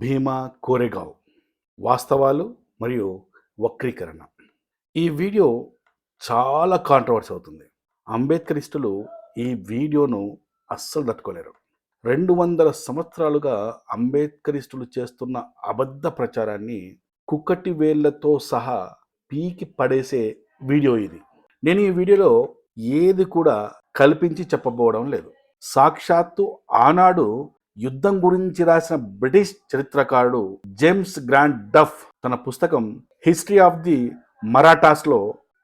భీమా కోరెగావ్ వాస్తవాలు మరియు వక్రీకరణ. ఈ వీడియో చాలా కాంట్రవర్సీ అవుతుంది. అంబేద్కరిస్టులు ఈ వీడియోను అస్సలు తట్టుకోలేరు. 200 సంవత్సరాలుగా అంబేద్కరిస్టులు చేస్తున్న అబద్ధ ప్రచారాన్ని కుక్కటి వేళ్లతో సహా పీకి పడేసే వీడియో ఇది. నేను ఈ వీడియోలో ఏది కూడా కల్పించి చెప్పబోవడం లేదు. సాక్షాత్తు ఆనాడు యుద్ధం గురించి రాసిన బ్రిటిష్ చరిత్రకారుడు జేమ్స్ గ్రాంట్ డఫ్ తన పుస్తకం హిస్టరీ ఆఫ్ ది మరాఠాస్లో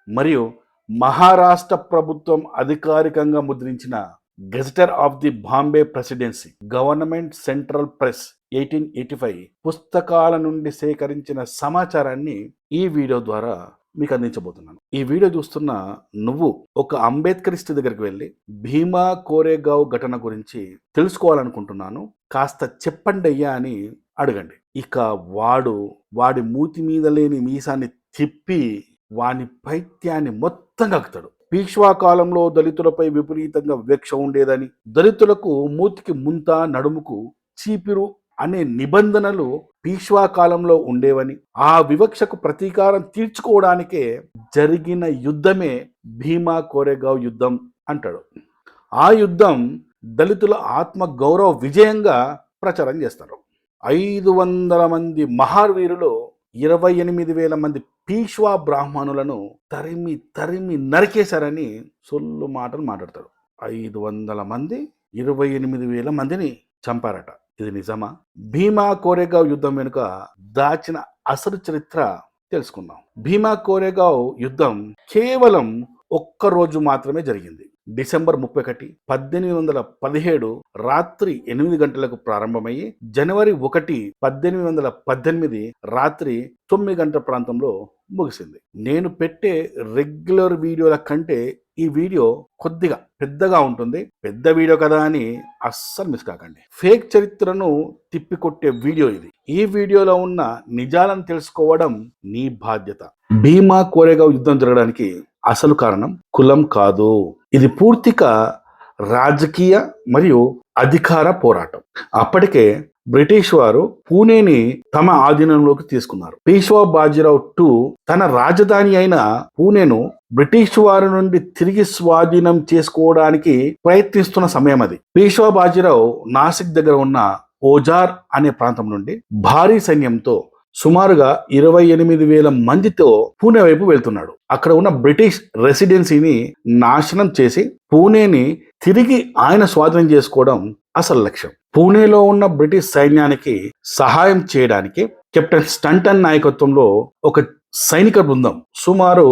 మరియు మహారాష్ట్ర ప్రభుత్వం అధికారికంగా ముద్రించిన gazetteer of the Bombay presidency government central press 1885 పుస్తకాల నుండి సేకరించిన సమాచారాన్ని ఈ వీడియో ద్వారా మీకు అందించబోతున్నాను. ఈ వీడియో చూస్తున్న నువ్వు ఒక అంబేద్కరిస్ట్ దగ్గరికి వెళ్ళి భీమా కోరెగావ్ ఘటన గురించి తెలుసుకోవాలనుకుంటున్నాను, కాస్త చెప్పండి అయ్యా అని అడగండి. ఇక వాడి మూతి మీద లేని మీసాన్ని తిప్పి వాని పైత్యాన్ని మొత్తం కక్కుతాడు. పీష్వా కాలంలో దళితులపై విపరీతంగా వివక్ష ఉండేదని, దళితులకు మూతికి ముంత, నడుముకు చీపిరు అనే నిబంధనలు పీష్వా కాలంలో ఉండేవని, ఆ వివక్షకు ప్రతీకారం తీర్చుకోవడానికే జరిగిన యుద్ధమే భీమా కోరెగావ్ యుద్ధం అంటాడు. ఆ యుద్ధం దళితుల ఆత్మ గౌరవ విజయంగా ప్రచారం చేస్తారు. 500 మంది మహావీరులు 28,000 మంది పీష్వా బ్రాహ్మణులను తరిమి తరిమి నరికేశారని సొల్లు మాటలు మాట్లాడతారు. 500 మంది 28,000 మందిని చంపారట. ఇది నిజమా? భీమా కోరెగావ్ యుద్ధం వెనుక దాచిన అసలు చరిత్ర తెలుసుకుందాం. భీమా కోరెగావ్ యుద్ధం కేవలం ఒక్క రోజు మాత్రమే జరిగింది. డిసెంబర్ 31, 1817 రాత్రి 8 గంటలకు ప్రారంభమయ్యి జనవరి 1, 1818 రాత్రి 9 గంటల ప్రాంతంలో ముగిసింది. నేను పెట్టే రెగ్యులర్ వీడియోల కంటే ఈ వీడియో కొద్దిగా పెద్దగా ఉంటుంది. పెద్ద వీడియో కదా అని అస్సలు మిస్ కాకండి. ఫేక్ చరిత్రను తిప్పికొట్టే వీడియో ఇది. ఈ వీడియోలో ఉన్న నిజాలను తెలుసుకోవడం నీ బాధ్యత. భీమా కోరెగావ్ యుద్ధం జరగడానికి అసలు కారణం కులం కాదు. ఇది పూర్తిగా రాజకీయ మరియు అధికార పోరాటం. అప్పటికే బ్రిటిష్ వారు పూణేని తమ ఆధీనంలోకి తీసుకున్నారు. పీష్వా బాజీరావు II తన రాజధాని అయిన పూణేను బ్రిటిష్ వారి నుండి తిరిగి స్వాధీనం చేసుకోవడానికి ప్రయత్నిస్తున్న సమయం అది. పీష్వా బాజీరావు నాసిక్ దగ్గర ఉన్న ఓజార్ అనే ప్రాంతం నుండి భారీ సైన్యంతో సుమారుగా 28,000 మందితో పూణే వైపు వెళ్తున్నాడు. అక్కడ ఉన్న బ్రిటిష్ రెసిడెన్సీని నాశనం చేసి పూణేని తిరిగి ఆయన స్వాధీనం చేసుకోవడం అసలు లక్ష్యం. పూణేలో ఉన్న బ్రిటిష్ సైన్యానికి సహాయం చేయడానికి కెప్టెన్ స్టంటన్ నాయకత్వంలో ఒక సైనిక బృందం సుమారు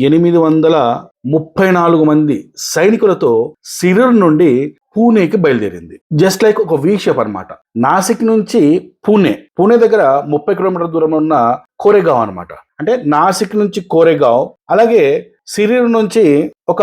834 మంది సైనికులతో సిరూర్ నుండి పూణేకి బయలుదేరింది. జస్ట్ లైక్ ఒక వీ షేప్ అనమాట. నాసిక్ నుంచి పూణే దగ్గర 30 కిలోమీటర్ల దూరంలో ఉన్న కోరెగావ్ అనమాట. అంటే నాసిక్ నుంచి కోరెగావ్, అలాగే సిరూర్ నుంచి ఒక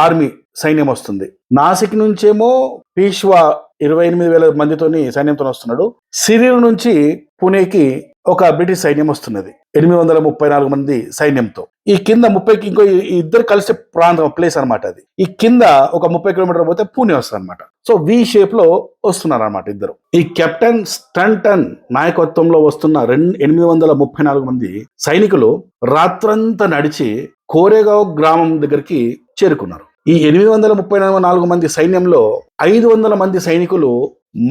ఆర్మీ సైన్యం వస్తుంది. నాసిక్ నుంచేమో పీష్వా 28,000 మందితోని సైన్యంతో వస్తున్నాడు. సిరూర్ నుంచి పూణేకి ఒక బ్రిటిష్ సైన్యం వస్తున్నది 834 మంది సైన్యంతో. ఈ కింద 30కి ఇంకో ఇద్దరు కలిసే ప్రాంతం ప్లేస్ అనమాట అది. ఈ కింద ఒక 30 కిలోమీటర్ పోతే పూణే వస్తుంది అనమాట. సో వి షేప్ లో వస్తున్నారు అనమాట ఇద్దరు. ఈ కెప్టెన్ స్టంటన్ నాయకత్వంలో వస్తున్న 834 మంది సైనికులు రాత్రంతా నడిచి కోరెగావ్ గ్రామం దగ్గరికి చేరుకున్నారు. ఈ 834 మంది సైన్యంలో 500 మంది సైనికులు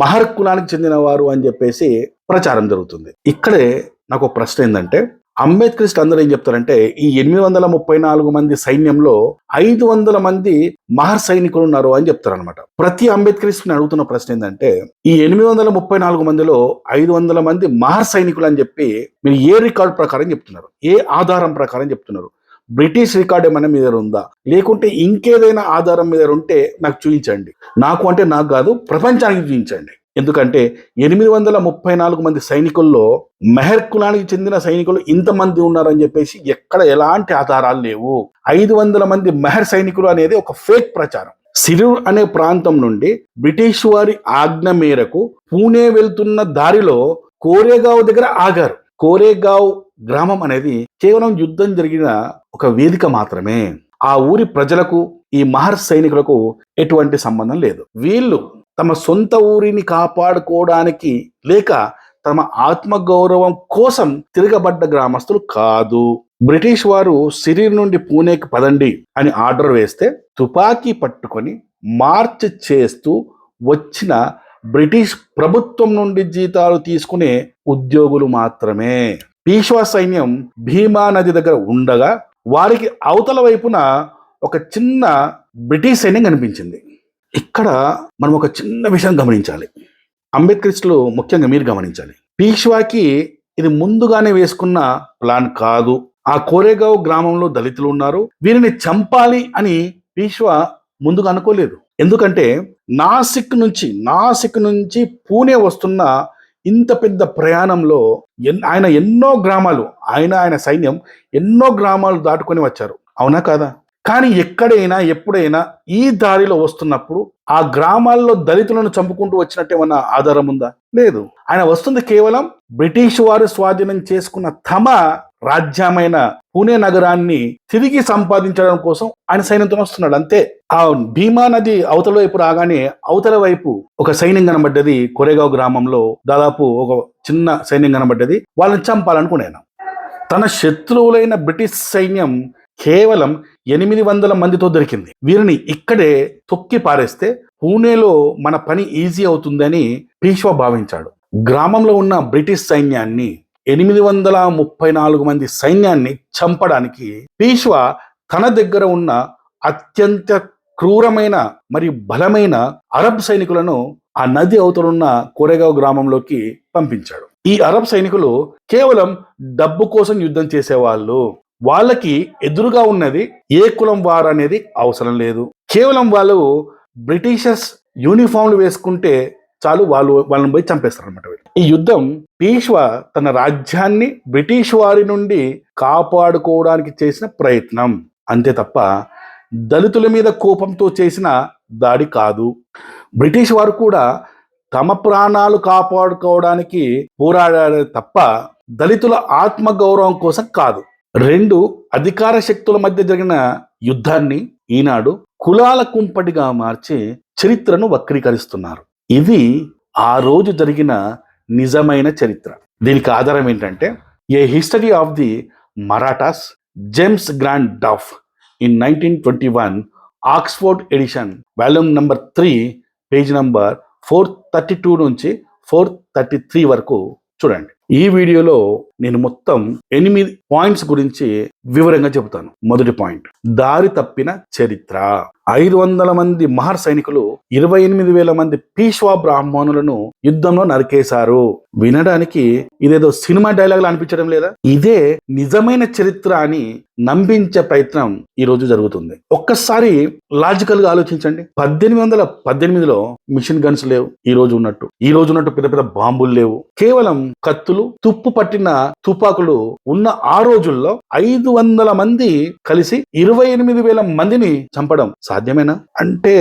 మహర్ కులానికి చెందిన వారు అని చెప్పేసి ప్రచారం జరుగుతుంది. ఇక్కడే నాకు ఒక ప్రశ్న ఏంటంటే, అంబేద్కరిస్ట్ అందరూ ఏం చెప్తారంటే ఈ 834 మంది సైన్యంలో 500 మంది మహర్ సైనికులు ఉన్నారు అని చెప్తారు అనమాట. ప్రతి అంబేద్కరిస్ట్ అడుగుతున్న ప్రశ్న ఏంటంటే, ఈ 834 మందిలో 500 మంది మహర్ సైనికులు అని చెప్పి మీరు ఏ రికార్డు ప్రకారం చెప్తున్నారు? ఏ ఆధారం ప్రకారం చెప్తున్నారు? బ్రిటిష్ రికార్డ్ ఏమైనా మీ దగ్గర ఉందా? లేకుంటే ఇంకేదైనా ఆధారం మీ దగ్గర ఉంటే నాకు చూపించండి. నాకు అంటే నాకు కాదు, ప్రపంచానికి చూపించండి. ఎందుకంటే 834 మంది సైనికుల్లో మెహర్ కులానికి చెందిన సైనికులు ఇంతమంది ఉన్నారని చెప్పేసి ఎక్కడ ఎలాంటి ఆధారాలు లేవు. 500 మంది మెహర్ సైనికులు అనేది ఒక ఫేక్ ప్రచారం. సిరూర్ అనే ప్రాంతం నుండి బ్రిటిష్ వారి ఆజ్ఞ మేరకు పూణే వెళ్తున్న దారిలో కోరెగావ్ దగ్గర ఆగారు. కోరెగావ్ గ్రామం అనేది కేవలం యుద్ధం జరిగిన ఒక వేదిక మాత్రమే. ఆ ఊరి ప్రజలకు ఈ మహర్ సైనికులకు ఎటువంటి సంబంధం లేదు. వీళ్ళు తమ సొంత ఊరిని కాపాడుకోవడానికి లేక తమ ఆత్మగౌరవం కోసం తిరగబడ్డ గ్రామస్తులు కాదు. బ్రిటిష్ వారు సిరి నుండి పూణేకి పదండి అని ఆర్డర్ వేస్తే తుపాకీ పట్టుకొని మార్చ్ చేస్తూ వచ్చిన బ్రిటిష్ ప్రభుత్వం నుండి జీతాలు తీసుకునే ఉద్యోగులు మాత్రమే. పీష్వా సైన్యం భీమా నది దగ్గర ఉండగా వారికి అవతల వైపున ఒక చిన్న బ్రిటిష్ సైన్యం కనిపించింది. ఇక్కడ మనం ఒక చిన్న విషయం గమనించాలి. అంబేద్కరిస్టులు ముఖ్యంగా మీరు గమనించాలి. పీష్వాకి ఇది ముందుగానే వేసుకున్న ప్లాన్ కాదు. ఆ కోరేగావ్ గ్రామంలో దళితులు ఉన్నారు, వీరిని చంపాలి అని పీష్వా ముందుగా అనుకోలేదు. ఎందుకంటే నాసిక్ నుంచి పూణే వస్తున్న ఇంత పెద్ద ప్రయాణంలో ఆయన ఆయన సైన్యం ఎన్నో గ్రామాలు దాటుకొని వచ్చారు, అవునా కాదా? కానీ ఎక్కడైనా ఎప్పుడైనా ఈ దారిలో వస్తున్నప్పుడు ఆ గ్రామాల్లో దళితులను చంపుకుంటూ వచ్చినట్టు ఏమన్నా ఆధారం ఉందా? లేదు. ఆయన వస్తుంది కేవలం బ్రిటిష్ వారు స్వాధీనం చేసుకున్న తమ రాజ్యమైన పూణే నగరాన్ని తిరిగి సంపాదించడం కోసం ఆయన సైన్యంతో వస్తున్నాడు, అంతే. ఆ భీమా నది అవతల వైపు రాగానే అవతల వైపు ఒక సైన్యం కనబడ్డది. కోరేగావ్ గ్రామంలో దాదాపు ఒక చిన్న సైన్యం కనబడ్డది. వాళ్ళని చంపాలనుకున్నాను. తన శత్రువులైన బ్రిటిష్ సైన్యం కేవలం 800 మందితో దొరికింది. వీరిని ఇక్కడే తొక్కి పారేస్తే పూణేలో మన పని ఈజీ అవుతుందని పీష్వా భావించాడు. గ్రామంలో ఉన్న బ్రిటిష్ సైన్యాన్ని 834 మంది సైన్యాన్ని చంపడానికి పీష్వా తన దగ్గర ఉన్న అత్యంత క్రూరమైన మరియు బలమైన అరబ్ సైనికులను ఆ నది అవతలున్న కోరేగావ్ గ్రామంలోకి పంపించాడు. ఈ అరబ్ సైనికులు కేవలం డబ్బు కోసం యుద్ధం చేసేవాళ్ళు. వాళ్ళకి ఎదురుగా ఉన్నది ఏ కులం వారు అనేది అవసరం లేదు. కేవలం వాళ్ళు బ్రిటిషర్స్ యూనిఫామ్లు వేసుకుంటే చాలు, వాళ్ళని పోయి చంపేస్తారు అనమాట. ఈ యుద్ధం పీష్వా తన రాజ్యాన్ని బ్రిటిష్ వారి నుండి కాపాడుకోవడానికి చేసిన ప్రయత్నం, అంతే తప్ప దళితుల మీద కోపంతో చేసిన దాడి కాదు. బ్రిటిష్ వారు కూడా తమ ప్రాణాలు కాపాడుకోవడానికి పోరాడారు తప్ప దళితుల ఆత్మగౌరవం కోసం కాదు. 2 అధికార శక్తుల మధ్య జరిగిన యుద్ధాన్ని ఈనాడు కులాల కుంపటిగా మార్చి చరిత్రను వక్రీకరిస్తున్నారు. ఇది ఆ రోజు జరిగిన నిజమైన చరిత్ర. దీనికి ఆధారం ఏంటంటే a history of the Marathas, James Grant Duff in 1921 Oxford edition, volume number 3, page number 432 నుంచి 433 వరకు చూడండి. ఈ వీడియోలో నేను మొత్తం 8 పాయింట్స్ గురించి వివరంగా చెబుతాను. మొదటి పాయింట్, దారి తప్పిన చరిత్ర. 500 మంది మహర్ సైనికులు 28,000 మంది పీష్వా బ్రాహ్మణులను యుద్ధంలో నరికేశారు. వినడానికి ఇదేదో సినిమా డైలాగులు అనిపించడం లేదా? ఇదే నిజమైన చరిత్ర అని నమ్మించే ప్రయత్నం ఈ రోజు జరుగుతుంది. ఒక్కసారి లాజికల్ గా ఆలోచించండి. 1818లో మిషన్ గన్స్ లేవు, ఈ రోజు ఉన్నట్టు పెద్ద పెద్ద బాంబులు లేవు. కేవలం కత్తులు, తుప్పు పట్టిన తుపాకులు ఉన్న ఆ రోజుల్లో 500 మంది కలిసి 28,000 మందిని చంపడం సాధ్యమేనా? అంటే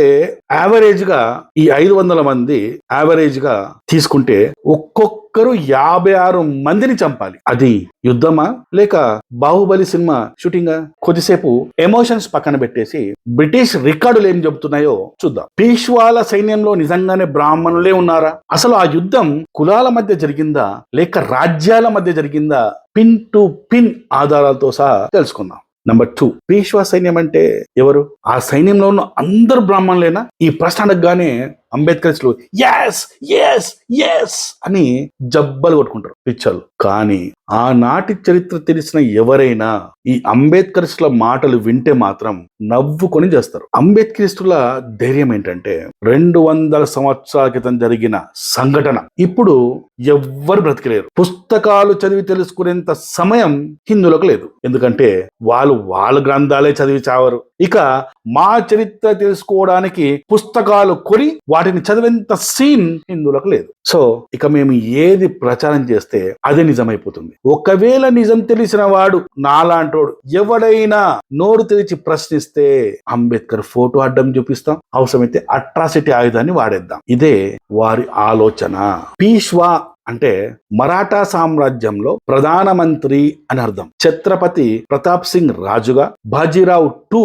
యావరేజ్ గా ఈ 500 మంది యావరేజ్ గా తీసుకుంటే ఒక్కొక్కరు 56 మందిని చంపాలి. అది యుద్ధమా లేక బాహుబలి సినిమా షూటింగా? కొద్దిసేపు ఎమోషన్స్ పక్కన పెట్టేసి బ్రిటిష్ రికార్డులు ఏం చెబుతున్నాయో చూద్దాం. పీష్వాల సైన్యంలో నిజంగానే బ్రాహ్మణులే ఉన్నారా? అసలు ఆ యుద్ధం కులాల మధ్య జరిగిందా లేక రాజ్యాల మధ్య జరిగిందా? పిన్ టు పిన్ ఆధారాలతో సహా తెలుసుకుందాం. నంబర్ 2, పీష్వా సైన్యం అంటే ఎవరు? ఆ సైన్యంలో ఉన్న అందరు బ్రాహ్మణులేనా? ఈ ప్రశ్న అడగగానే అంబేద్కరిస్టులు ఎస్ అని జబ్బలు కొట్టుకుంటారు పిచ్చర్లు. కానీ ఆనాటి చరిత్ర తెలిసిన ఎవరైనా ఈ అంబేద్కరిస్టుల మాటలు వింటే మాత్రం నవ్వుకొని చేస్తారు. అంబేద్కరిస్టుల ధైర్యం ఏంటంటే 200 సంవత్సరాల క్రితం జరిగిన సంఘటన ఇప్పుడు ఎవ్వరు బ్రతికలేరు. పుస్తకాలు చదివి తెలుసుకునేంత సమయం హిందువులకు లేదు. ఎందుకంటే వాళ్ళ గ్రంథాలే చదివి చావరు. ఇక మా చరిత్ర తెలుసుకోవడానికి పుస్తకాలు కొని వాటిని చదివేంత సీన్ హిందువులకు లేదు. సో ఇక మేము ఏది ప్రచారం చేస్తే అదే నిజమైపోతుంది. ఒకవేళ నిజం తెలిసిన వాడు నాలాంటోడు ఎవడైనా నోరు తెరిచి ప్రశ్నిస్తే అంబేద్కర్ ఫోటో అడ్డం చూపిస్తాం, అవసరమైతే అట్రాసిటీ ఆయుధాన్ని వాడేద్దాం. ఇదే వారి ఆలోచన. పీష్వా అంటే మరాఠా సామ్రాజ్యంలో ప్రధానమంత్రి అని అర్థం. ఛత్రపతి ప్రతాప్ సింగ్ రాజుగా, బాజీరావు టూ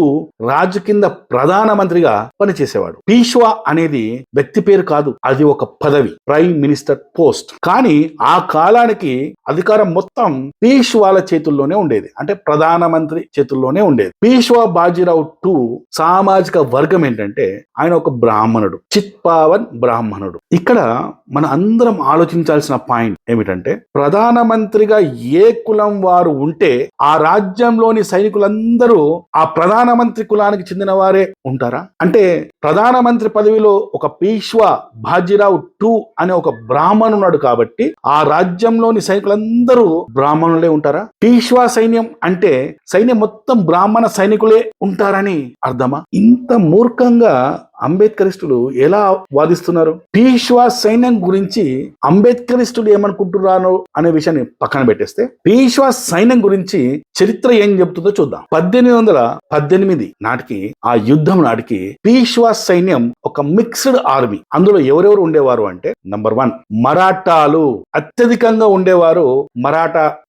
రాజు కింద ప్రధానమంత్రిగా పనిచేసేవాడు. పీష్వా అనేది వ్యక్తి పేరు కాదు, అది ఒక పదవి, ప్రైమ్ మినిస్టర్ పోస్ట్. కానీ ఆ కాలానికి అధికారం మొత్తం పీష్వాల చేతుల్లోనే ఉండేది, అంటే ప్రధానమంత్రి చేతుల్లోనే ఉండేది. పీష్వా బాజీరావు టూ సామాజిక వర్గం ఏంటంటే ఆయన ఒక బ్రాహ్మణుడు, చిత్పావన్ బ్రాహ్మణుడు. ఇక్కడ మన అందరం ఆలోచించాల్సిన పాయింట్ ఏమిటంటే ప్రధానమంత్రిగా ఏ కులం వారు ఉంటే ఆ రాజ్యంలోని సైనికులందరూ ఆ ప్రధానమంత్రి కులానికి చెందిన వారే ఉంటారా? అంటే ప్రధానమంత్రి పదవిలో ఒక పీష్వా బాజీరావు టూ అనే ఒక బ్రాహ్మణున్నాడు కాబట్టి ఆ రాజ్యంలోని సైనికులందరూ బ్రాహ్మణులే ఉంటారా? పీష్వా సైన్యం అంటే సైన్యం మొత్తం బ్రాహ్మణ సైనికులే ఉంటారని అర్థమా? ఇంత మూర్ఖంగా అంబేద్కరిస్టులు ఎలా వాదిస్తున్నారు? పీష్వా సైన్యం గురించి అంబేద్కరిస్టులు ఏమనుకుంటున్నారో అనే విషయాన్ని పక్కన పెట్టేస్తే పీష్వా సైన్యం గురించి చరిత్ర ఏం చెబుతుందో చూద్దాం. 1818 నాటికి, ఆ యుద్ధం నాటికి పీష్వా సైన్యం ఒక మిక్స్డ్ ఆర్మీ. అందులో ఎవరెవరు ఉండేవారు అంటే నంబర్ 1 మరాఠాలు అత్యధికంగా ఉండేవారు.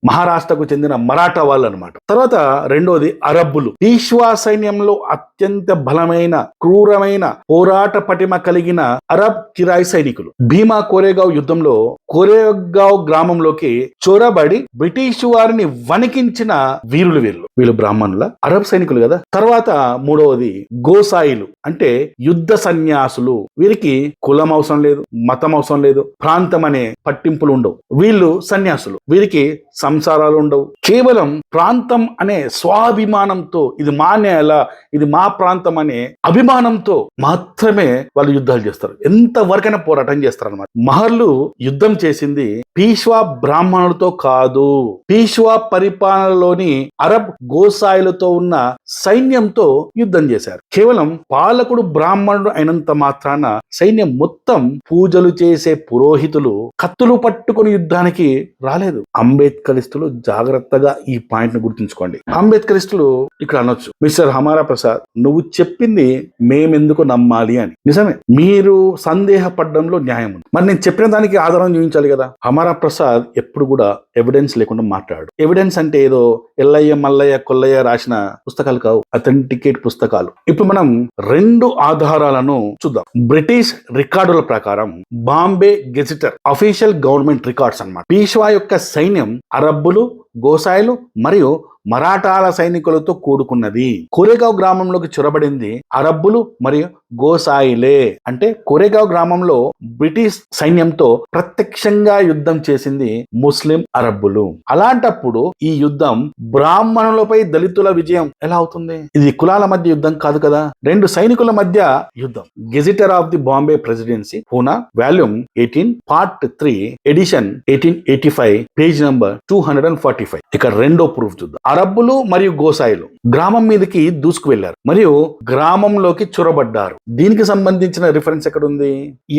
మహారాష్ట్రకు చెందిన మరాఠా వాళ్ళు అనమాట. తర్వాత రెండోది అరబ్బులు. పీష్వా సైన్యంలో అత్యంత బలమైన, క్రూరమైన, పోరాట పటిమ కలిగిన అరబ్ కిరాయి సైనికులు. భీమా కోరేగావ్ యుద్ధంలో కోరేగావ్ గ్రామంలోకి చొరబడి బ్రిటిష్ వారిని వణికించిన వీరులు వీళ్ళు బ్రాహ్మణుల, అరబ్ సైనికులు కదా. తర్వాత మూడవది గోసాయిలు, అంటే యుద్ధ సన్యాసులు. వీరికి కులం అవసరం లేదు, మతం అవసరం లేదు, ప్రాంతం అనే పట్టింపులు ఉండవు. వీళ్ళు సన్యాసులు, వీరికి సంసారాలు ఉండవు. కేవలం ప్రాంతం అనే స్వాభిమానంతో, ఇది మా నేల, ఇది మా ప్రాంతం అనే అభిమానంతో మాత్రమే వాళ్ళు యుద్ధాలు చేస్తారు. ఎంత వరకైనా పోరాటం చేస్తారు అనమాట. మహర్లు యుద్ధం చేసింది పీష్వా బ్రాహ్మణులతో కాదు, పీష్వా పరిపాలనలోని అరబ్ గోసాయిలతో ఉన్న సైన్యంతో యుద్ధం చేశారు. కేవలం పాలకుడు బ్రాహ్మణుడు అయినంత మాత్రాన సైన్యం మొత్తం పూజలు చేసే పురోహితులు కత్తులు పట్టుకుని యుద్ధానికి రాలేదు. అంబేద్కరిస్టులు జాగ్రత్తగా ఈ పాయింట్ ను గుర్తుంచుకోండి. అంబేద్కరిస్టులు ఇక్కడ అనొచ్చు, మిస్టర్ హమారా ప్రసాద్, నువ్వు చెప్పింది మేమెందుకు నమ్మాలి అని. నిజమే, మీరు సందేహపడడంలో న్యాయం ఉంది. మరి నేను చెప్పిన దానికి ఆధారం చూపించాలి కదా. హమారా ప్రసాద్ ఎప్పుడు కూడా ఎవిడెన్స్ లేకుండా మాట్లాడు. ఎవిడెన్స్ అంటే ఏదో ఎల్లయ్య మల్లయ్య కొల్లయ్య రాసిన పుస్తకాలు కావు, అథెంటికేట్ పుస్తకాలు. ఇప్పుడు మనం 2 ఆధారాలను చూద్దాం. బ్రిటిష్ రికార్డుల ప్రకారం Bombay gazetteer official government records అన్నమాట. పీష్వా యొక్క సైన్యం అరబ్బులు, గోసాయిలు మరియు మరాఠాల సైనికులతో కూడుకున్నది. కోరేగావ్ గ్రామంలోకి చొరబడింది అరబ్బులు మరియు గోసాయిలే. అంటే కోరేగావ్ గ్రామంలో బ్రిటిష్ సైన్యంతో ప్రత్యక్షంగా యుద్ధం చేసింది ముస్లిం అరబ్బులు. అలాంటప్పుడు ఈ యుద్ధం బ్రాహ్మణులపై దళితుల విజయం ఎలా అవుతుంది? ఇది కులాల మధ్య యుద్ధం కాదు కదా, 2 సైనికుల మధ్య యుద్ధం. Gazetteer of the Bombay presidency, Poona, volume 18, part 3, edition 1885, page number 245. ఇక రెండో ప్రూఫ్ చూద్దాం. అరబ్బులు మరియు గోసాయిలు గ్రామం మీదకి దూసుకు వెళ్లారు మరియు గ్రామంలోకి చొరబడ్డారు. దీనికి సంబంధించిన రిఫరెన్స్ ఎక్కడ ఉంది?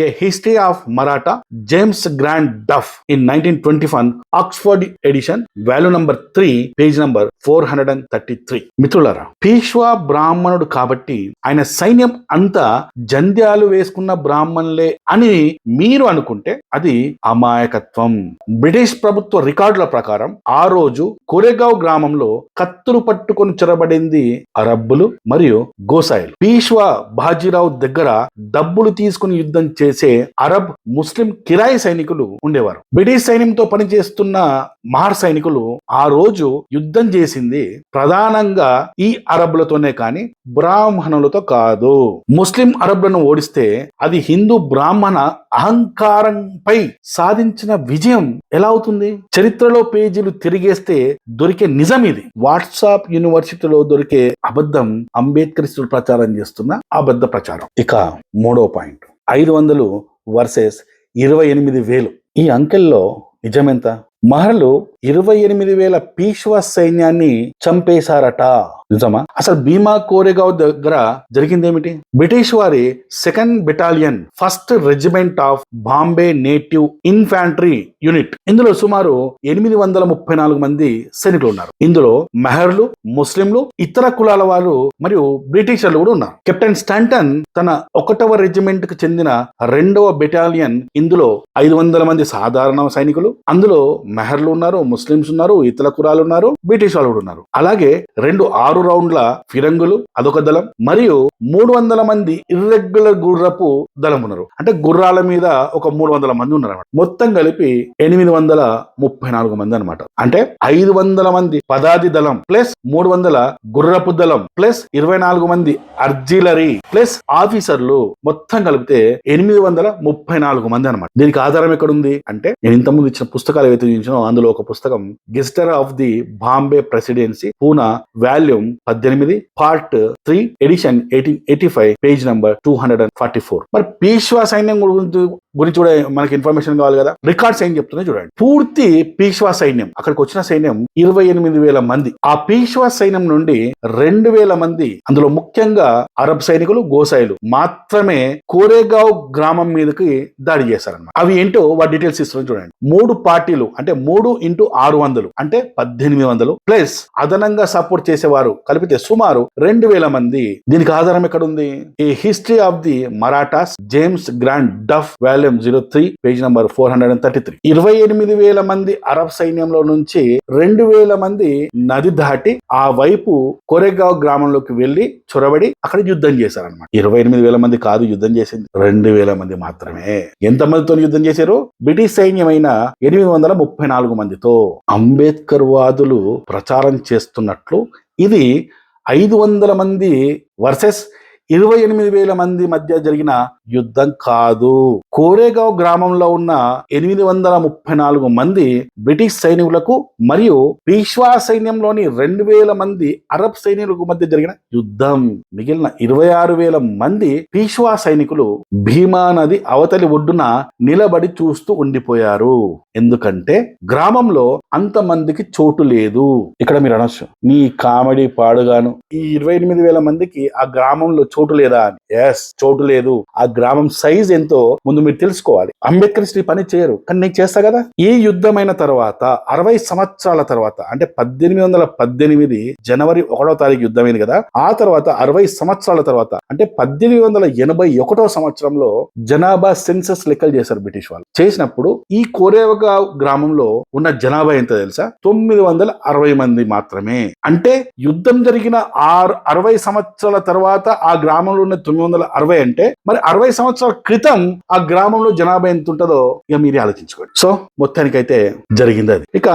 A history of Maratha, James Grant Duff in 1921, Oxford edition, volume number 3, page number 433. మిత్రులారా, పీష్వా బ్రాహ్మణుడు కాబట్టి ఆయన సైన్యం అంతా జంధ్యాలు వేసుకున్న బ్రాహ్మణులే అని మీరు అనుకుంటే అది అమాయకత్వం. బ్రిటిష్ ప్రభుత్వ రికార్డుల ప్రకారం ఆ రోజు కోరేగావ్ గ్రామంలో కత్తులు పట్టుకొని చొరబడింది అరబ్బులు మరియు గోసాయిలు. పీష్వా బాజీరావు దగ్గర డబ్బులు తీసుకుని యుద్ధం చేసే అరబ్, ముస్లిం కిరాయి సైనికులు ఉండేవారు. బ్రిటిష్ సైన్యంతో పనిచేస్తున్న మహర్ సైనికులు ఆ రోజు యుద్ధం చేసింది ప్రధానంగా ఈ అరబ్బులతోనే కానీ బ్రాహ్మణులతో కాదు. ముస్లిం అరబ్బులను ఓడిస్తే అది హిందూ బ్రాహ్మణ అహంకారంపై సాధించిన విజయం ఎలా అవుతుంది? చరిత్రలో పేజీలు తిరిగేస్తే దొరికే నిజం ఇది. వాట్సాప్ యూనివర్సిటీలో దొరికే అబద్ధం అంబేద్కరిస్టులు ప్రచారం చేస్తున్న అబద్ధ ప్రచారం. ఇక మూడో పాయింట్, 500 వర్సెస్ 28,000. ఈ అంకెల్లో నిజమెంత? మహర్లు 28,000 పీష్వా సైన్యాన్ని చంపేశారట. నిజమా? అసలు భీమా కోరేగావ్ దగ్గర జరిగిందేమిటి? బ్రిటిష్ వారి 2nd battalion 1st regiment of Bombay native infantry unit, ఇందులో సుమారు 834 మంది సైనికులు ఉన్నారు. ఇందులో మెహర్లు, ముస్లింలు, ఇతర కులాల వారు మరియు బ్రిటిషర్లు కూడా ఉన్నారు. కెప్టెన్ స్టాంటన్ తన 1వ రెజిమెంట్ కు చెందిన 2వ బెటాలియన్, ఇందులో 500 మంది సాధారణ సైనికులు, అందులో మెహర్లు ఉన్నారు, ముస్లింస్ ఉన్నారు, ఇతర కులాలు ఉన్నారు, బ్రిటిష్ వాళ్ళు కూడా ఉన్నారు. అలాగే 2 6 రౌండ్ల ఫిరంగులు అదొక దళం మరియు 300 మంది ఇర్రెగ్యులర్ గుర్రపు దళం ఉన్నారు. అంటే గుర్రాల మీద ఒక 300 మంది ఉన్నారు అన్నమాట. మొత్తం కలిపి 834 మంది అనమాట. అంటే 500 మంది పదాది దళం ప్లస్ 300 గుర్రపు దళం ప్లస్ 24 మంది ఆర్టిల్లరీ ప్లస్ ఆఫీసర్లు, మొత్తం కలిపితే 834 మంది అనమాట. దీనికి ఆధారం ఎక్కడుంది అంటే, నేను ఇంతకుముందు ఇచ్చిన పుస్తకాలు ఏవైతే చూపించానో అందులో ఒక పుస్తకం gazetteer of the Bombay presidency, Poona, volume 18, part 3, edition 1885, page number 244. మరి పీష్వా సైన్యం గురించి కూడా మనకి ఇన్ఫర్మేషన్ కావాలి కదా. రికార్డ్స్ ఏం చెప్తున్నాయి చూడండి. పూర్తి పీష్వా సైన్యం, అక్కడికి వచ్చిన సైన్యం 28,000 మంది. ఆ పీష్వా సైన్యం నుండి 2,000 మంది, అందులో ముఖ్యంగా అరబ్ సైనికులు, గోసాయిలు మాత్రమే కోరేగావ్ గ్రామం మీదకి దాడి చేశారన్నమాట. అవి ఏంటో వాటి డీటెయిల్స్ ఇస్తున్నాం చూడండి. 3 పార్టీలు అంటే 3 × 600 అంటే 1800 ప్లస్ అదనంగా సపోర్ట్ చేసేవారు కలిపితే సుమారు 2,000 మంది. దీనికి ఆధారం ఎక్కడ ఉంది? A history of the Marathas, James Grant Duff, volume 03, page number 433. 28,000 మంది అరబ్ సైన్యంలో నుంచి 2,000 మంది నది దాటి ఆ వైపు కోరేగావ్ గ్రామంలోకి వెళ్లి చొరబడి అక్కడ యుద్ధం చేశారన్నమాట. 28,000 మంది కాదు యుద్ధం చేసింది, 2,000 మంది మాత్రమే. ఎంతమందితో యుద్ధం చేశారు? బ్రిటిష్ సైన్యమైన 834 మందితో. అంబేద్కర్ వాదులు ప్రచారం చేస్తున్నట్లు ఇది 500 మంది వర్సెస్ 28,000 మంది మధ్య జరిగిన యుద్ధం కాదు. కోరేగావ్ గ్రామంలో ఉన్న 834 మంది బ్రిటిష్ సైనికులకు మరియు పీష్వా సైన్యంలోని 2,000 మంది అరబ్ సైనికులకు మధ్య జరిగిన యుద్ధం. మిగిలిన 26,000 మంది పీష్వా సైనికులు భీమా నది అవతలి ఒడ్డున నిలబడి చూస్తూ ఉండిపోయారు. ఎందుకంటే గ్రామంలో అంతమందికి చోటు లేదు. ఇక్కడ మీరు అనొచ్చు, నీ కామెడీ పాడుగాను ఈ 28,000 మందికి ఆ గ్రామంలో చోటు లేదా అని. ఎస్, చోటు లేదు. ఆ గ్రామం సైజ్ ఎంతో ముందు మీరు తెలుసుకోవాలి. అంబేద్కర్ ఈ పని చేయరు, కానీ నేను చేస్తా కదా. ఈ యుద్ధమైన తర్వాత 60 సంవత్సరాల తర్వాత అంటే 1818 జనవరి 1వ తారీఖు యుద్ధమైంది కదా. ఆ తర్వాత 60 సంవత్సరాల తర్వాత అంటే 1881వ సంవత్సరంలో జనాభా సెన్సస్ లెక్కలు చేశారు బ్రిటిష్ వాళ్ళు. చేసినప్పుడు ఈ కోరేగావ్ గ్రామంలో ఉన్న జనాభా ఎంత తెలుసా? 960 మంది మాత్రమే. అంటే యుద్ధం జరిగిన 60 సంవత్సరాల తర్వాత ఆ గ్రామంలో ఉన్న 960 అంటే మరి 60 సంవత్సరాల క్రితం ఆ గ్రామంలో జనాభా ఎంత ఉంటుందో ఇక మీరే ఆలోచించుకోండి. సో మొత్తానికైతే జరిగింది అది. ఇక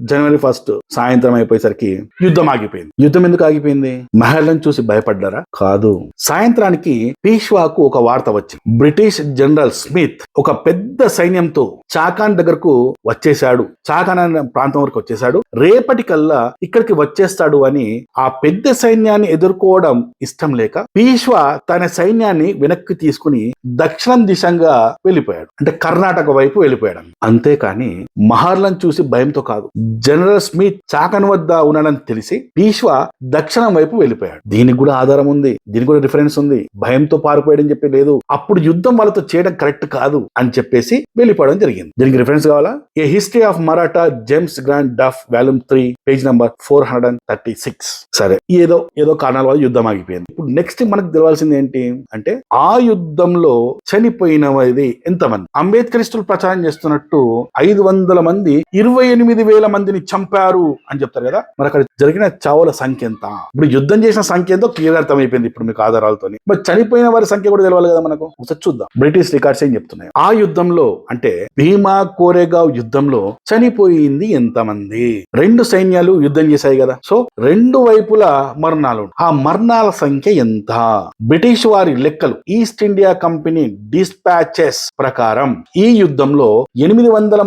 జనవరి 1 సాయంత్రం అయిపోయేసరికి యుద్ధం ఆగిపోయింది. యుద్ధం ఎందుకు ఆగిపోయింది? మెహర్లను చూసి భయపడ్డారా? కాదు. సాయంత్రానికి పీష్వాకు ఒక వార్త వచ్చింది. బ్రిటిష్ జనరల్ స్మిత్ ఒక పెద్ద సైన్యంతో చాకాన్ దగ్గరకు వచ్చేశాడు, చాకాన్ అనే ప్రాంతం వరకు వచ్చేశాడు, రేపటికల్లా ఇక్కడికి వచ్చేస్తాడు అని. ఆ పెద్ద సైన్యాన్ని ఎదుర్కోవడం ఇష్టం లేక పీష్వా తన సైన్యాన్ని వెనక్కి తీసుకుని దక్షిణం దిశగా వెళ్ళిపోయాడు. అంటే కర్ణాటక వైపు వెళ్ళిపోయాడు. అంతేకాని మహార్లను చూసి భయంతో కాదు. జనరల్ స్మిత్ చాకన్ వద్ద ఉన్నాడని తెలిసి పీష్వా దక్షిణం వైపు వెళ్ళిపోయాడు. దీనికి కూడా ఆధారం ఉంది, దీనికి కూడా రిఫరెన్స్ ఉంది. భయంతో పారిపోయాడని చెప్పి లేదు, అప్పుడు యుద్ధం వాళ్ళతో చేయడం కరెక్ట్ కాదు అని చెప్పేసి వెళ్ళిపోవడం జరిగింది. దీనికి రిఫరెన్స్ కావాలా? A history of Maratha, James Grant Duff, volume 3, page number 436. సరే, ఏదో కారణాల వల్ల యుద్ధం ఆగిపోయింది. ఇప్పుడు నెక్స్ట్ మనకు తెలవాల్సింది ఏంటి అంటే, ఆ యుద్ధంలో చనిపోయినది ఎంతమంది? అంబేద్కరిస్టులు ప్రచారం చేస్తున్నట్టు 500 మంది 28,000 మందిని చంపారు అని చెప్తారు కదా. మరి అక్కడ జరిగిన చావుల సంఖ్య ఎంత? ఇప్పుడు యుద్ధం చేసిన సంఖ్య ఎంతో క్లియర్ అర్థమైపోయింది ఇప్పుడు మీకు ఆధారాలతో. మరి చనిపోయిన వారి సంఖ్య కూడా తెలవాలి కదా మనకు. ఒకసారి చూద్దాం బ్రిటిష్ రికార్డ్స్ ఏం చెప్తున్నాయి. ఆ యుద్ధంలో అంటే భీమా కోరేగావ్ యుద్ధంలో చనిపోయింది ఎంతమంది? 2 సైన్యాలు యుద్ధం చేశాయి కదా. సో 2 వైపులా మరణాలు. ఆ మరణాల సంఖ్య ఎంత? బ్రిటిష్ వారి లెక్కలు, east India company dispatches versus ప్రకారం ఈ యుద్ధంలో 834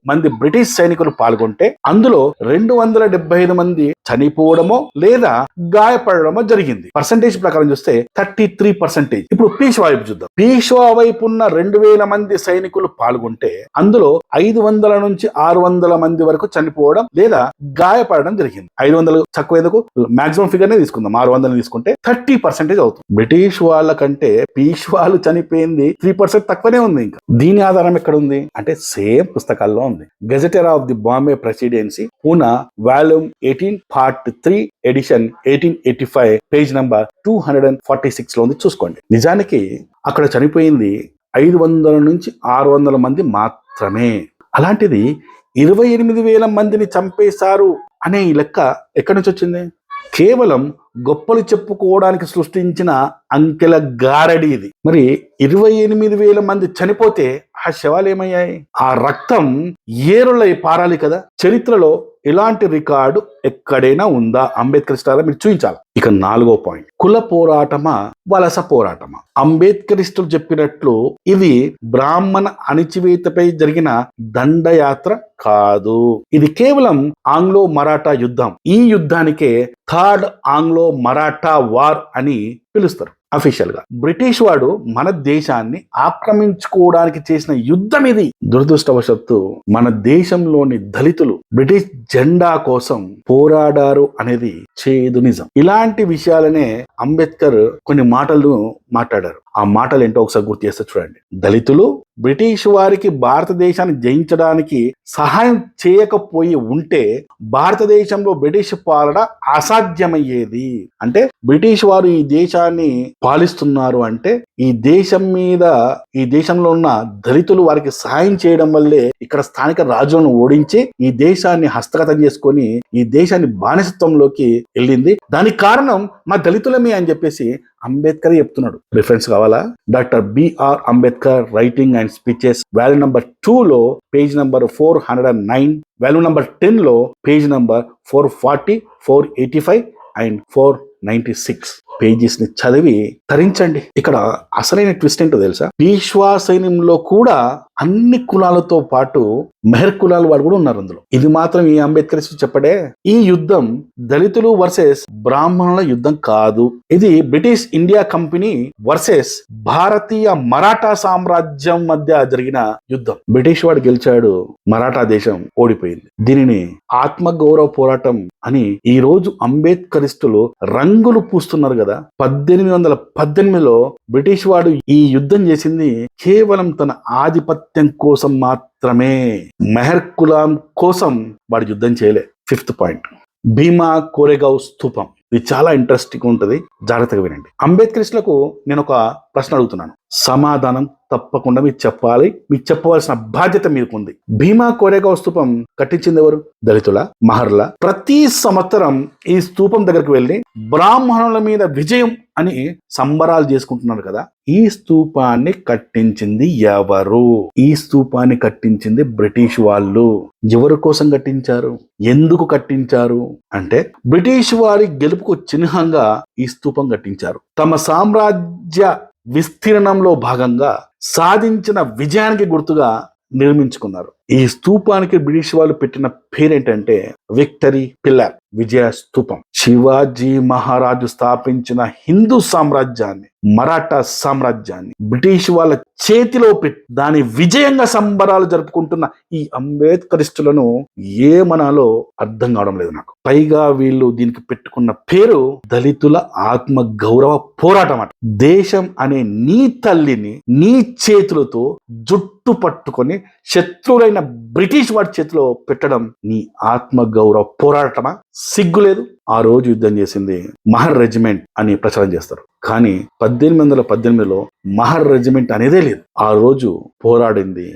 మంది బ్రిటిష్ సైనికులు పాల్గొంటే అందులో 275 మంది చనిపోవడమో లేదా గాయపడడమో జరిగింది. పర్సంటేజ్ ప్రకారం చూస్తే 33%. ఇప్పుడు పీష్వా వైపు చూద్దాం. పీష్వా వైపు ఉన్న 2000 మంది సైనికులు పాల్గొంటే అందులో 500 నుంచి 600 మంది వరకు చనిపోవడం లేదా గాయపడడం జరిగింది. 500 తక్కువ ఎందుకు, మాక్సిమం ఫిగర్ నే తీసుకుందాం. 600 తీసుకుంటే 30% అవుతుంది. బ్రిటిష్ వాళ్ళ కంటే పీష్వాలు చనిపోయింది 3% తక్కువనే ఉంది. ఇంకా దీని ఆధారం ఎక్కడ ఉంది అంటే సేమ్ పుస్తకాల్లో ఉంది. Gazetteer of the Bombay presidency Poona volume 18 part 3 edition 1885 page number 246 లో ఉంది, చూసుకోండి. నిజానికి అక్కడ చనిపోయింది 500 నుంచి 600 మంది మాత్రమే. అలాంటిది 28,000 మందిని చంపేశారు అనే ఈ లెక్క ఎక్కడి నుంచి వచ్చింది? కేవలం గొప్పలు చెప్పుకోవడానికి సృష్టించిన అంకెల గారడి ఇది. మరి 28,000 మంది చనిపోతే ఆ శవాలు ఏమయ్యాయి? ఆ రక్తం ఏరులై పారాలి కదా. చరిత్రలో ఇలాంటి రికార్డు ఎక్కడైనా ఉందా? అంబేద్కర్ స్టారా మీరు చూపించాలి. ఇక 4వ పాయింట్, కుల పోరాటమా వలస పోరాటమా? అంబేద్కరిస్టులు చెప్పినట్లు ఇది బ్రాహ్మణ అణిచివేతపై జరిగిన దండయాత్ర కాదు. ఇది కేవలం ఆంగ్లో మరాఠా యుద్ధం. ఈ యుద్ధానికే థర్డ్ ఆంగ్లో మరాఠా వార్ అని పిలుస్తారు అఫీషియల్ గా. బ్రిటిష్ వాడు మన దేశాన్ని ఆక్రమించుకోవడానికి చేసిన యుద్ధం ఇది. దురదృష్టవశాత్తు మన దేశంలోని దళితులు బ్రిటిష్ జెండా కోసం పోరాడారు అనేది చేదు నిజం. ఇలాంటి విషయాలనే అంబేద్కర్ కొన్ని మాటలు మాట్లాడారు. ఆ మాటలు ఏంటో ఒకసారి గుర్తు చేస్తే చూడండి. దళితులు బ్రిటిష్ వారికి భారతదేశాన్ని జయించడానికి సహాయం చేయకపోయి ఉంటే భారతదేశంలో బ్రిటిష్ పాలన అసాధ్యమయ్యేది. అంటే బ్రిటిష్ వారు ఈ దేశాన్ని పాలిస్తున్నారు అంటే ఈ దేశంలో ఉన్న దళితులు వారికి సహాయం చేయడం వల్లే ఇక్కడ స్థానిక రాజులను ఓడించి ఈ దేశాన్ని హస్తగతం చేసుకొని ఈ దేశాన్ని బానిసత్వంలోకి వెళ్ళింది. దానికి కారణం మా దళితులమే అని చెప్పేసి అంబేద్కర్ చెప్తున్నాడు. రిఫరెన్స్ కావాలా? Doctor B R Ambedkar writing and speeches volume number 2 లో పేజ్ నంబర్ 409, వాల్యూమ్ నంబర్ 10 లో పేజ్ నంబర్ 440, 485 అండ్ 496 పేజెస్ ని చదివి తరించండి. ఇక్కడ అసలైన ట్విస్ట్ ఏంటో తెలుసా? పీష్వా సైన్యంలో కూడా అన్ని కులాలతో పాటు మెహర్ కులాల వారు కూడా ఉన్నారు అందులో. ఇది మాత్రం ఈ అంబేద్కర్ చెప్పడే. ఈ యుద్ధం దళితులు వర్సెస్ బ్రాహ్మణుల యుద్ధం కాదు. ఇది బ్రిటిష్ ఇండియా కంపెనీ వర్సెస్ భారతీయ మరాఠా సామ్రాజ్యం మధ్య జరిగిన యుద్ధం. బ్రిటిష్ వాడు గెలిచాడు, మరాఠా దేశం ఓడిపోయింది. దీనిని ఆత్మగౌరవ పోరాటం అని ఈ రోజు అంబేద్కరిస్టులు రంగులు పూస్తున్నారు కదా. 1818లో బ్రిటిష్ వాడు ఈ యుద్ధం చేసింది కేవలం తన ఆధిపత్యం కోసం మాత్రమే. మెహర్ కులం కోసం వాడు యుద్ధం చేయలే. 5th పాయింట్, భీమా కోరెగావ్ స్తూపం. ఇది చాలా ఇంట్రెస్టింగ్ ఉంటుంది, జాగ్రత్తగా వినండి. అంబేద్కరిస్టులకు నేను ఒక ప్రశ్న అడుగుతున్నాను, సమాధానం తప్పకుండా మీరు చెప్పాలి. మీకు చెప్పవలసిన బాధ్యత మీకు ఉంది. భీమా కోరెగావ్ స్తూపం కట్టించింది ఎవరు? దళితుల, మహర్ల? ప్రతి సంవత్సరం ఈ స్తూపం దగ్గరికి వెళ్ళి బ్రాహ్మణుల మీద విజయం అని సంబరాలు చేసుకుంటున్నారు కదా. ఈ స్తూపాన్ని కట్టించింది ఎవరు? ఈ స్తూపాన్ని కట్టించింది బ్రిటిష్ వాళ్ళు. ఎవరి కోసం కట్టించారు? ఎందుకు కట్టించారు అంటే బ్రిటిష్ వారి గెలుపుకు చిహ్నంగా ఈ స్తూపం కట్టించారు. తమ సామ్రాజ్య విస్తీర్ణంలో భాగంగా సాధించిన విజయానికి గుర్తుగా నిర్మించుకున్నారు. ఈ స్తూపానికి బ్రిటిష్ వాళ్ళు పెట్టిన పేరేంటంటే విక్టరీ పిల్లర్, విజయ స్తూపం. శివాజీ మహారాజు స్థాపించిన హిందూ సామ్రాజ్యాన్ని, మరాఠా సామ్రాజ్యాన్ని బ్రిటిష్ వాళ్ళ చేతిలో పెట్టి దాని విజయంగా సంబరాలు జరుపుకుంటున్న ఈ అంబేద్కరిస్టులను ఏమనాలో అర్థం కావడం లేదు నాకు. పైగా వీళ్ళు దీనికి పెట్టుకున్న పేరు దళితుల ఆత్మ గౌరవ పోరాటం అట. దేశం అనే నీ తల్లిని నీ చేతులతో జుట్టు పట్టుకొని శత్రువులైన బ్రిటిష్ వాడి చేతిలో పెట్టడం నీ ఆత్మ గౌరవ పోరాటమా? సిగ్గులేదు? ఆ రోజు యుద్ధం చేసింది మహర్ రెజిమెంట్ అని ప్రచారం చేస్తారు, కానీ 1818లో మహర్ రెజిమెంట్ అనేదే లేదు. ఆ రోజు పోరాడింది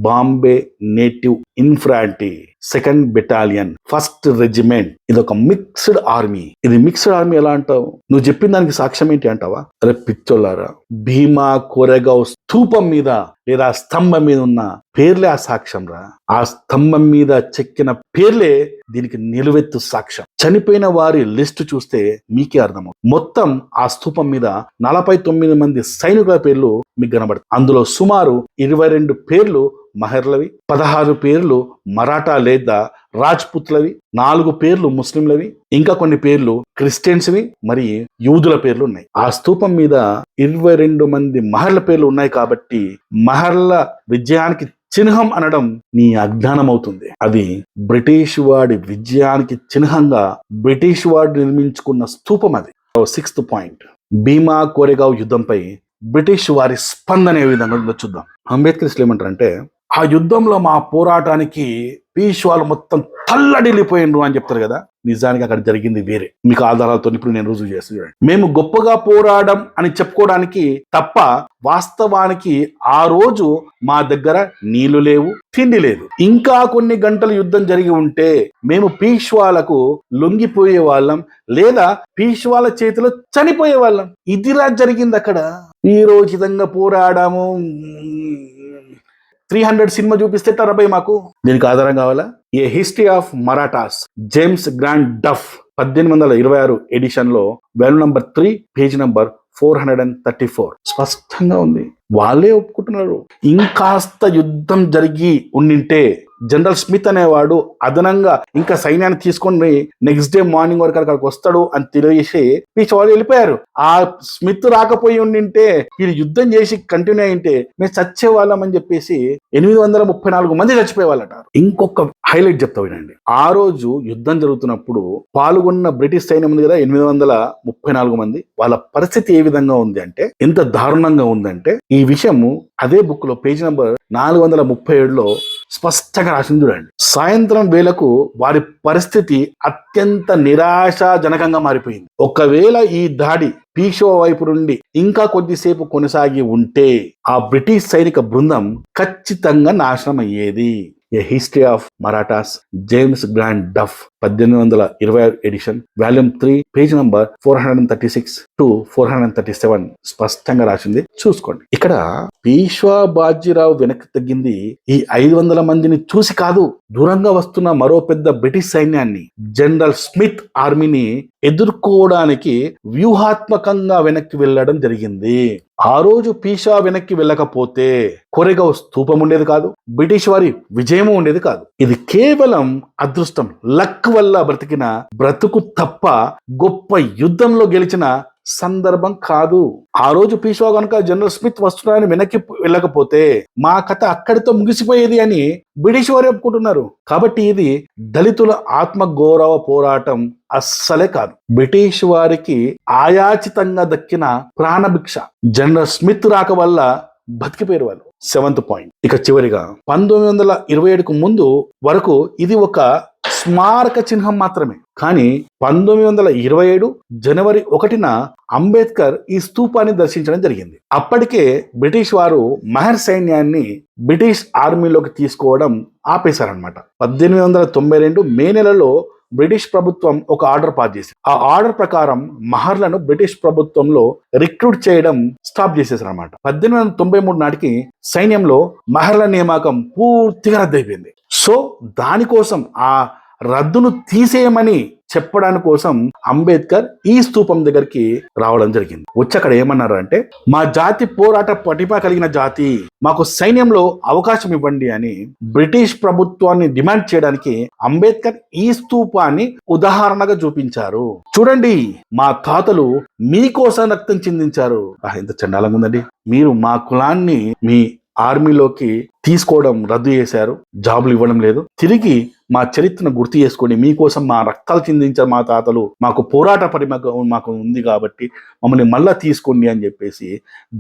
Bombay native infantry 2nd battalion 1st regiment. ఇది ఒక మిక్స్డ్ ఆర్మీ. ఇది మిక్స్డ్ ఆర్మీ ఎలా అంటావు? నువ్వు చెప్పిన దానికి సాక్ష్యం ఏంటి అంటావా? అరే పిచ్చోళ్ళారా, భీమా కోరెగావ్ స్తూపం మీద లేదా స్తంభం మీద ఉన్న పేర్లే ఆ సాక్ష్యం రా. ఆ స్తంభం మీద చెక్కిన పేర్లే దీనికి నిలువెత్తు సాక్ష్యం. చనిపోయిన వారి లిస్టు చూస్తే మీకే అర్థమవుతుంది. మొత్తం ఆ స్థూపం మీద 49 మంది సైనికుల పేర్లు మీకు కనబడతాయి. అందులో సుమారు 22 పేర్లు మహర్లవి, 16 పేర్లు మరాఠా లేదా రాజ్పుత్లవి, 4 పేర్లు ముస్లింలవి, ఇంకా కొన్ని పేర్లు క్రిస్టియన్స్వి మరి యూదుల పేర్లు ఉన్నాయి. ఆ స్థూపం మీద 22 మంది మహర్ల పేర్లు ఉన్నాయి కాబట్టి మహర్ల విజయానికి చిహ్నం అనడం నీ అజ్ఞానం అవుతుంది. అది బ్రిటిష్ వాడి విజయానికి చిహ్నంగా బ్రిటిష్ వాడు నిర్మించుకున్న స్థూపం అది. 6th పాయింట్, భీమా కోరెగావ్ యుద్ధంపై బ్రిటిష్ వారి స్పందన ఏ విధంగా ఉందో చూద్దాం. అంబేద్కర్ ఏమంటారంటే, ఆ యుద్ధంలో మా పోరాటానికి పీష్వాలు మొత్తం తల్లడిల్లిపోయిండ్రు అని చెప్తారు కదా. నిజానికి అక్కడ జరిగింది వేరే. మీకు ఆధారాలతో ఇప్పుడు నేను రుజువు చేస్తున్నాను. మేము గొప్పగా పోరాడం అని చెప్పుకోవడానికి తప్ప వాస్తవానికి ఆ రోజు మా దగ్గర నీళ్లు లేవు, తిండి లేదు. ఇంకా కొన్ని గంటలు యుద్ధం జరిగి ఉంటే మేము పీష్వాలకు లొంగిపోయే వాళ్ళం లేదా పీష్వాల చేతిలో చనిపోయే వాళ్ళం. ఇదిలా జరిగింది అక్కడ. వీరోచితంగా పోరాడము, 300 సినిమా చూపిస్తే టరబై మాకు. దీనికి ఆధారం కావాలా? A history of Marathas, James Grant Duff 1826 edition లో వాల్యూమ్ నంబర్ 3 పేజ్ నంబర్ 434 స్పష్టంగా ఉంది. వాళ్ళే ఒప్పుకుంటున్నారు. ఇంకాస్త యుద్ధం జరిగి ఉండింటే జనరల్ స్మిత్ అనేవాడు అదనంగా ఇంకా సైన్యాన్ని తీసుకొని నెక్స్ట్ డే మార్నింగ్ వరకు అక్కడికి వస్తాడు అని తెలియజేసి వాళ్ళు వెళ్ళిపోయారు. ఆ స్మిత్ రాకపోయి ఉండింటే వీళ్ళు యుద్ధం చేసి కంటిన్యూ అయింటే మేము చచ్చేవాళ్ళం అని చెప్పేసి 834 మంది చచ్చిపోయే వాళ్ళట. ఇంకొక హైలైట్ చెప్తా వినండి. ఆ రోజు యుద్ధం జరుగుతున్నప్పుడు పాల్గొన్న బ్రిటిష్ సైన్యం ఉంది కదా 834 మంది. వాళ్ళ పరిస్థితి ఏ విధంగా ఉంది అంటే, ఎంత దారుణంగా ఉందంటే ఈ విషయము అదే బుక్ లో పేజ్ నంబర్ 437లో స్పష్టంగా రాసింది చూడండి. సాయంత్రం వేళకు వారి పరిస్థితి అత్యంత నిరాశాజనకంగా మారిపోయింది. ఒకవేళ ఈ దాడి పీషో వైపు నుండి ఇంకా కొద్దిసేపు కొనసాగి ఉంటే ఆ బ్రిటిష్ సైనిక బృందం ఖచ్చితంగా నాశనం అయ్యేది. A history of Marathas, James Grant Duff 1826 edition, volume 3 page number 436 to 437 స్పష్టంగా రాసింది, చూసుకోండి. ఇక్కడ పీష్వా బాజీరావు వెనక్కి తగ్గింది ఈ 500 మందిని చూసి కాదు, దూరంగా వస్తున్న మరో పెద్ద బ్రిటిష్ సైన్యాన్ని, జనరల్ స్మిత్ ఆర్మీని ఎదుర్కోవడానికి వ్యూహాత్మకంగా వెనక్కి వెళ్ళడం జరిగింది. ఆ రోజు పీష్వా వెనక్కి వెళ్ళకపోతే కోరెగావ్ స్థూపం ఉండేది కాదు, బ్రిటిష్ వారి విజయము ఉండేది కాదు. ఇది కేవలం అదృష్టం, లక్ వల్ల బ్రతికిన బ్రతుకు తప్ప గొప్ప యుద్ధంలో గెలిచిన సందర్భం కాదు. ఆ రోజు పీష్వా కనుక జనరల్ స్మిత్ వస్తున్నారని వెనక్కి వెళ్ళకపోతే మా కథ అక్కడితో ముగిసిపోయేది అని బ్రిటిష్ వారు ఒప్పుకుంటున్నారు. కాబట్టి ఇది దళితుల ఆత్మగౌరవ పోరాటం అస్సలే కాదు. బ్రిటిష్ వారికి ఆయాచితంగా దక్కిన ప్రాణభిక్ష. జనరల్ స్మిత్ రాక వల్ల బతికిపోయారు వాళ్ళు. 7th point. ఇక చివరిగా 1927కు ముందు వరకు ఇది ఒక స్మారక చిహ్నం మాత్రమే. కానీ 1927 జనవరి 1న అంబేద్కర్ ఈ స్తూపాన్ని దర్శించడం జరిగింది. అప్పటికే బ్రిటిష్ వారు మహర్ సైన్యాన్ని బ్రిటిష్ ఆర్మీలోకి తీసుకోవడం ఆపేశారనమాట. 1892 మే నెలలో బ్రిటిష్ ప్రభుత్వం ఒక ఆర్డర్ పాస్ చేసింది. ఆ ఆర్డర్ ప్రకారం మహర్లను బ్రిటిష్ ప్రభుత్వంలో రిక్రూట్ చేయడం స్టాప్ చేసేసారు అనమాట. 1893 నాటికి సైన్యంలో మహర్ల నియామకం పూర్తిగా రద్దయిపోయింది. సో దానికోసం ఆ రద్దును తీసేయమని చెప్పడానికి కోసం అంబేద్కర్ ఈ స్తూపం దగ్గరికి రావడం జరిగింది. వచ్చి అక్కడ ఏమన్నారు అంటే, మా జాతి పోరాట పటిమ కలిగిన జాతి, మాకు సైన్యంలో అవకాశం ఇవ్వండి అని బ్రిటిష్ ప్రభుత్వాన్ని డిమాండ్ చేయడానికి అంబేద్కర్ ఈ స్తూపాన్ని ఉదాహరణగా చూపించారు. చూడండి, మా తాతలు మీకోసం రక్తం చిందించారు. ఎంత చండాలంగా ఉందండి. మీరు మా కులాన్ని మీ ఆర్మీలోకి తీసుకోవడం రద్దు చేశారు, జాబులు ఇవ్వడం లేదు. తిరిగి మా చరిత్రను గుర్తు చేసుకొని మీకోసం మా రక్తాలు చిందించారు మా తాతలు, మాకు పోరాట పరిమళ మాకు ఉంది కాబట్టి మమ్మల్ని మళ్ళా తీసుకోండి అని చెప్పేసి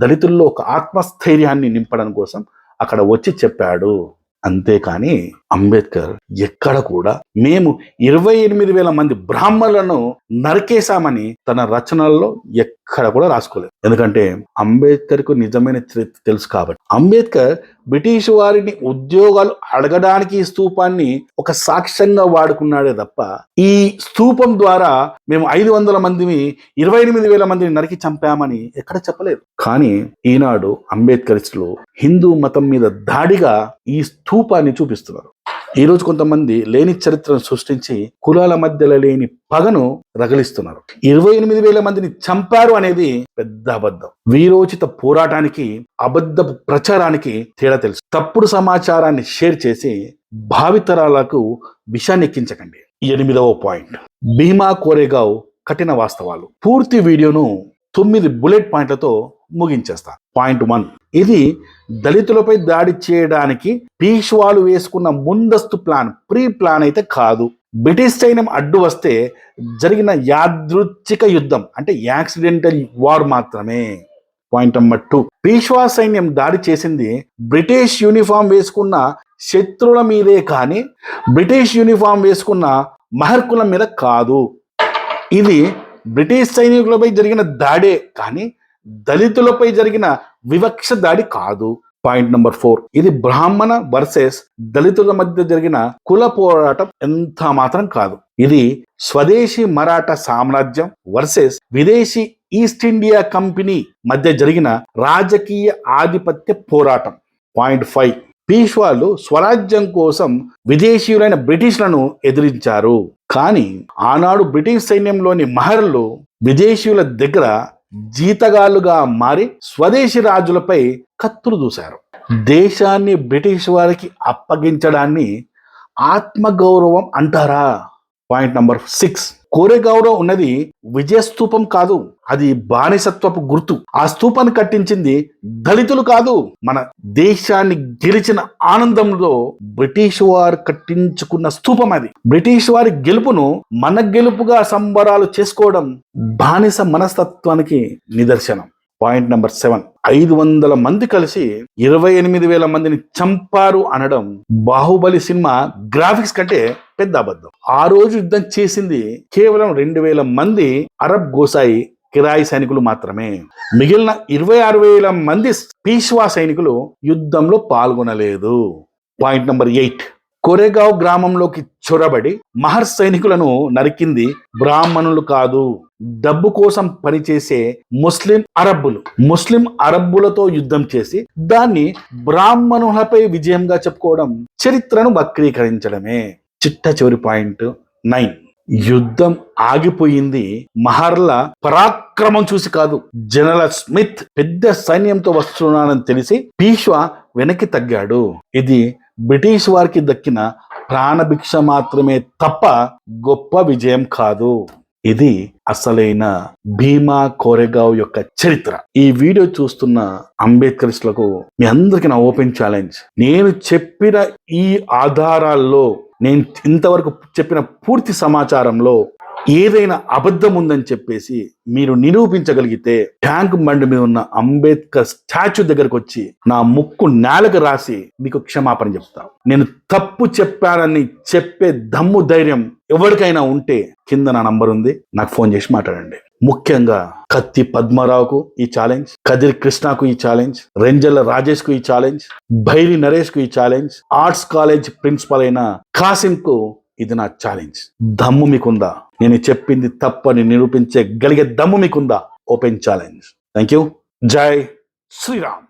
దళితుల్లో ఒక ఆత్మస్థైర్యాన్ని నింపడం కోసం అక్కడ వచ్చి చెప్పాడు. అంతేకాని అంబేద్కర్ ఎక్కడ కూడా మేము 28,000 మంది బ్రాహ్మణులను నరికేశామని తన రచనల్లో ఎక్కడ కూడా రాసుకోలేదు. ఎందుకంటే అంబేద్కర్కు నిజమైన చరిత్ర తెలుసు కాబట్టి. అంబేద్కర్ బ్రిటిష్ వారిని ఉద్యోగాలు అడగడానికి ఈ స్తూపాన్ని ఒక సాక్ష్యంగా వాడుకున్నాడే తప్ప ఈ స్తూపం ద్వారా మేము 500 మందిని 28,000 మందిని నరికి చంపామని ఎక్కడ చెప్పలేదు. కానీ ఈనాడు అంబేద్కరిస్టులు హిందూ మతం మీద దాడిగా ఈ స్తూపాన్ని చూపిస్తున్నారు. ఈరోజు కొంతమంది లేని చరిత్రను సృష్టించి కులాల మధ్యలో లేని పగను రగిలిస్తున్నారు. 28,000 మందిని చంపారు అనేది పెద్ద అబద్ధం. వీరోచిత పోరాటానికి అబద్ధ ప్రచారానికి తేడా తెలుసు. తప్పుడు సమాచారాన్ని షేర్ చేసి భావితరాలకు విషాన్ని ఎక్కించకండి. 8వ పాయింట్, భీమా కోరేగావ్ కఠిన వాస్తవాలు. పూర్తి వీడియోను 9 బుల్లెట్ పాయింట్లతో ముగించేస్తా. పాయింట్ 1, ఇది దళితులపై దాడి చేయడానికి పీష్వాలు వేసుకున్న ముందస్తు ప్లాన్, ప్రీ ప్లాన్ అయితే కాదు. బ్రిటిష్ సైన్యం అడ్డు వస్తే జరిగిన యాదృచ్ఛిక యుద్ధం, అంటే యాక్సిడెంటల్ వార్ మాత్రమే. పాయింట్ నెంబర్ 2, పీష్వా సైన్యం దాడి చేసింది బ్రిటిష్ యూనిఫామ్ వేసుకున్న శత్రువుల మీదే కానీ బ్రిటిష్ యూనిఫామ్ వేసుకున్న మహర్కుల మీద కాదు. ఇది బ్రిటిష్ సైనికులపై జరిగిన దాడే కానీ దళితులపై జరిగిన వివక్ష దాడి కాదు. పాయింట్ నెంబర్ 4, ఇది బ్రాహ్మణ వర్సెస్ దళితుల మధ్య జరిగిన కుల పోరాటం ఎంత మాత్రం కాదు. ఇది స్వదేశీ మరాఠా సామ్రాజ్యం వర్సెస్ విదేశీ ఈస్ట్ ఇండియా కంపెనీ మధ్య జరిగిన రాజకీయ ఆధిపత్య పోరాటం. పాయింట్ 5, పీష్వాలు స్వరాజ్యం కోసం విదేశీయులైన బ్రిటిష్లను ఎదిరించారు. కానీ ఆనాడు బ్రిటిష్ సైన్యంలోని మహర్లు విదేశీయుల దగ్గర జీతగాళ్లుగా మారి స్వదేశీ రాజులపై కత్తులు దూశారు. దేశాన్ని బ్రిటిష్ వారికి అప్పగించడాన్ని ఆత్మగౌరవం అంటారా? పాయింట్ నంబర్ 6, కోరేగావ్లో ఉన్నది విజయస్తూపం కాదు, అది బానిసత్వపు గుర్తు. ఆ స్తూపాన్ని కట్టించింది దళితులు కాదు, మన దేశాన్ని గెలిచిన ఆనందంలో బ్రిటిష్ వారు కట్టించుకున్న స్తూపం అది. బ్రిటిష్ వారి గెలుపును మన గెలుపుగా సంబరాలు చేసుకోవడం బానిస మనస్తత్వానికి నిదర్శనం. పాయింట్ నెంబర్ 7, 500 మంది కలిసి 28,000 మందిని చంపారు అనడం బాహుబలి సినిమా గ్రాఫిక్స్ కంటే పెద్ద అబద్ధం. ఆ రోజు యుద్ధం చేసింది కేవలం 2,000 మంది అరబ్ గోసాయి కిరాయి సైనికులు మాత్రమే. మిగిలిన 26,000 మంది పీష్వా సైనికులు యుద్ధంలో పాల్గొనలేదు. పాయింట్ నెంబర్ 8, కోరేగావ్ గ్రామంలోకి చొరబడి మహర్ సైనికులను నరికింది బ్రాహ్మణులు కాదు, డబ్బు కోసం పనిచేసే ముస్లిం అరబ్బులతో యుద్ధం చేసి దాన్ని బ్రాహ్మణులపై విజయంగా చెప్పుకోవడం చరిత్రను వక్రీకరించడమే. చిట్ట చివరి పాయింట్ 9, యుద్ధం ఆగిపోయింది మహర్ల పరాక్రమం చూసి కాదు. జనరల్ స్మిత్ పెద్ద సైన్యంతో వస్తున్నానని తెలిసి పీష్వా వెనక్కి తగ్గాడు. ఇది బ్రిటిష్ వారికి దక్కిన ప్రాణభిక్ష మాత్రమే తప్ప గొప్ప విజయం కాదు. ఇది అసలైన భీమా కోరేగావ్ యొక్క చరిత్ర. ఈ వీడియో చూస్తున్న అంబేద్కరిస్టులకు మీ అందరికీ నా ఓపెన్ ఛాలెంజ్, నేను చెప్పిన ఈ ఆధారాల్లో, నేను ఇంతవరకు చెప్పిన పూర్తి సమాచారంలో ఏదైనా అబద్ధం ఉందని చెప్పేసి మీరు నిరూపించగలిగితే ట్యాంక్ బండి మీద ఉన్న అంబేద్కర్ స్టాచ్యూ దగ్గరకు వచ్చి నా ముక్కు నేలకు రాసి మీకు క్షమాపణ చెప్తా. నేను తప్పు చెప్పానని చెప్పే దమ్ము ధైర్యం ఎవరికైనా ఉంటే కింద నా నంబర్ ఉంది, నాకు ఫోన్ చేసి మాట్లాడండి. ముఖ్యంగా కత్తి పద్మారావుకు ఈ ఛాలెంజ్, కదిరి కృష్ణకు ఈ ఛాలెంజ్, రెంజల్ల రాజేష్ కు ఈ ఛాలెంజ్, భైరి నరేష్ కు ఈ ఛాలెంజ్, ఆర్ట్స్ కాలేజ్ ప్రిన్సిపల్ అయిన కాసిం కు ఇది నా ఛాలెంజ్. దమ్ము మీకుందా? నేను చెప్పింది తప్పని నిరూపించగలిగే దమ్ము మీకుందా? Open challenge. Thank you. జై శ్రీరామ్.